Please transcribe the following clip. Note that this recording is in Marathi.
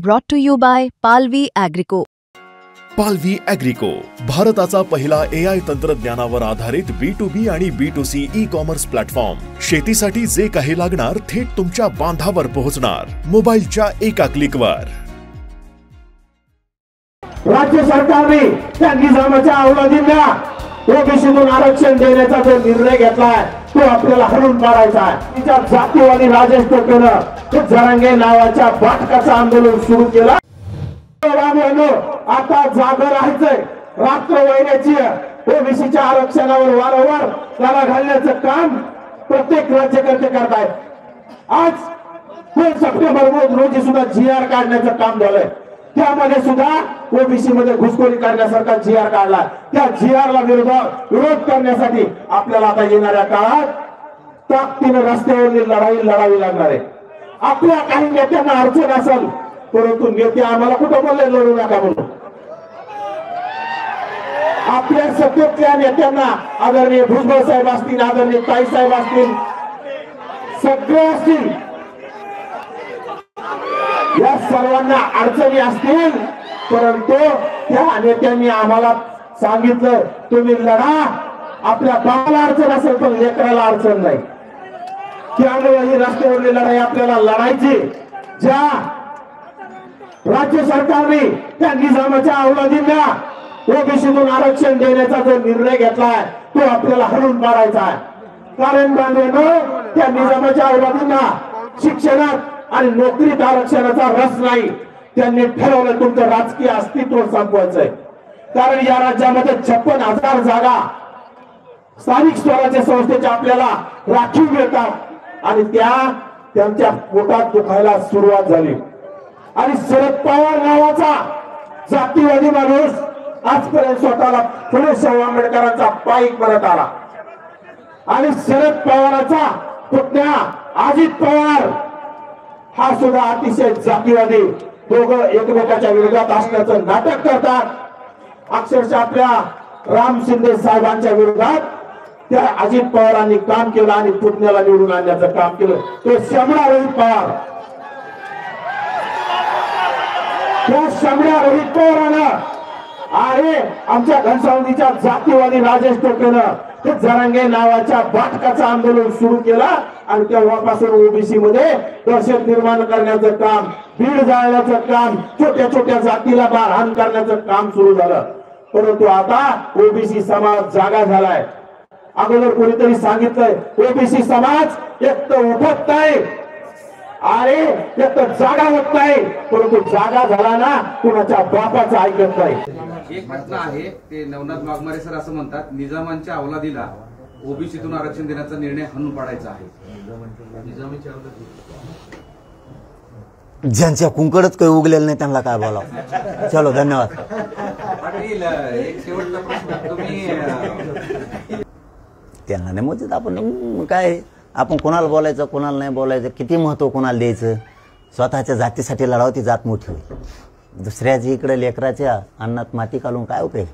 Brought to you by Palvi Agrico. पालवी ॲग्रिको, भारताचा पहिला AI तंत्रज्ञानावर आधारित B2B आणि B2C ई-कॉमर्स प्लॅटफॉर्म. शेतीसाठी जे काही लागणार थेट तुमच्या बांधावर पोहोचणार, मोबाईलच्या एका क्लिकवर. राज्य सरकारने त्या निजामाच्या अवलादींना ओबीसीतून आरक्षण देण्याचा जो निर्णय घेतलाय तो आपल्याला हलवून पाडायचा आहे. तिच्या जातीवादी राजेश टोपेनं जरांगे नावाच्या बाटकाचं आंदोलन सुरू केलं. आता जागा राहायचंय, रात्र वैराची ओबीसीच्या आरक्षणावर वारंवार त्याला घालण्याचं काम प्रत्येक राज्यकर्ते करतायत. आज 2 सप्टेंबर रोजी सुद्धा GR काढण्याचं काम झालंय. त्यामध्ये सुद्धा ओबीसी मध्ये घुसखोरी करण्यासारखा GR काढला. त्या GR ला विरोध करण्यासाठी आपल्याला आता येणाऱ्या काळात ताकदीने रस्त्यावरील लढाई लढावी लागणार आहे. आपल्या काही नेत्यांना अडचण असेल, परंतु नेते आम्हाला कुठं बोलले लढू नका म्हणून. आपल्या सत्तेतल्या नेत्यांना आदरणीय भुजबळ साहेब असतील, आदरणीय ताई साहेब असतील, सगळे असतील, या सर्वांना अडचणी असतील, परंतु त्या नेत्यांनी आम्हाला सांगितलं तुम्ही लढा, आपल्या बाळाला अडचण असेल पण लेकराला अडचण नाही. त्यामुळे ही रस्त्यावरली लढाई आपल्याला लढायची. ज्या राज्य सरकारने त्या निजामाच्या अवलादींना ओबीसीतून आरक्षण देण्याचा जो निर्णय घेतलाय तो आपल्याला हलवून पाडायचा आहे. कारण बांधवांनो, त्या निजामाच्या अवलादींना शिक्षणात आणि नोकरीत आरक्षणाचा रस नाही. त्यांनी ठरवलं तुमचं राजकीय अस्तित्व संपवायचंय. कारण या राज्यामध्ये 56,000 जागा स्थानिक स्वराज्य संस्थेच्या आपल्याला राखीव मिळतात आणि त्यांच्या पोटात दुखायला सुरुवात झाली. आणि शरद पवार नावाचा जातीवादी माणूस आजपर्यंत स्वतःला फुले शाहू आंबेडकरांचा पाईक म्हणत आला. आणि शरद पवाराचा पुतण्या अजित पवार हा सुद्धा अतिशय जातीवादी, दोघं एकमेकाच्या विरोधात असल्याचं नाटक करतात. अक्षरशः आपल्या राम शिंदे साहेबांच्या विरोधात त्या अजित पवारांनी काम केलं आणि पुतण्याला निवडून आणण्याचं काम केलं. तो शमणा रोहित पवार, त्या शमणा रोहित पवारानं आहे आमच्या घनसावंगीच्या जातीवादी राजेश टोपेनं ते जरांगे नावाच्या बाटकाचं आंदोलन सुरू केलं आणि तेव्हापासून ओबीसी मध्ये दहशत निर्माण करण्याचं काम, बीड जाळण्याचं काम, छोट्या छोट्या जातीला मारहाण करण्याचं काम सुरू झालं. परंतु आता ओबीसी समाज जागा झालाय. अगोदर कोणीतरी सांगितलंय ओबीसी समाज एक तर उठत नाही आणि एक तर जागा होत नाही, परंतु जागा झाला ना कुणाच्या बापाचं ऐकत नाही. एक घटना आहे, ते नवनाथ वाघमारे सर असं म्हणतात, निजामांच्या अवलादीला ओबीसीतून आरक्षण देण्याचा निर्णय हणून पाडायचा आहे. ज्यांच्या कुंकडच काही उगलेलं नाही त्यांना काय बोलावं. चलो धन्यवाद. पाटील, एक शेवटचा प्रश्न, तुम्ही त्यांना नाही मोजत आपण काय, आपण कोणाला बोलायचं कोणाला नाही बोलायचं, किती महत्व कोणाला द्यायचं. स्वतःच्या जातीसाठी लढावं, ती जात मोठी होईल. दुसऱ्याची इकडे लेकराच्या अन्नात माती घालून काय उपयोग.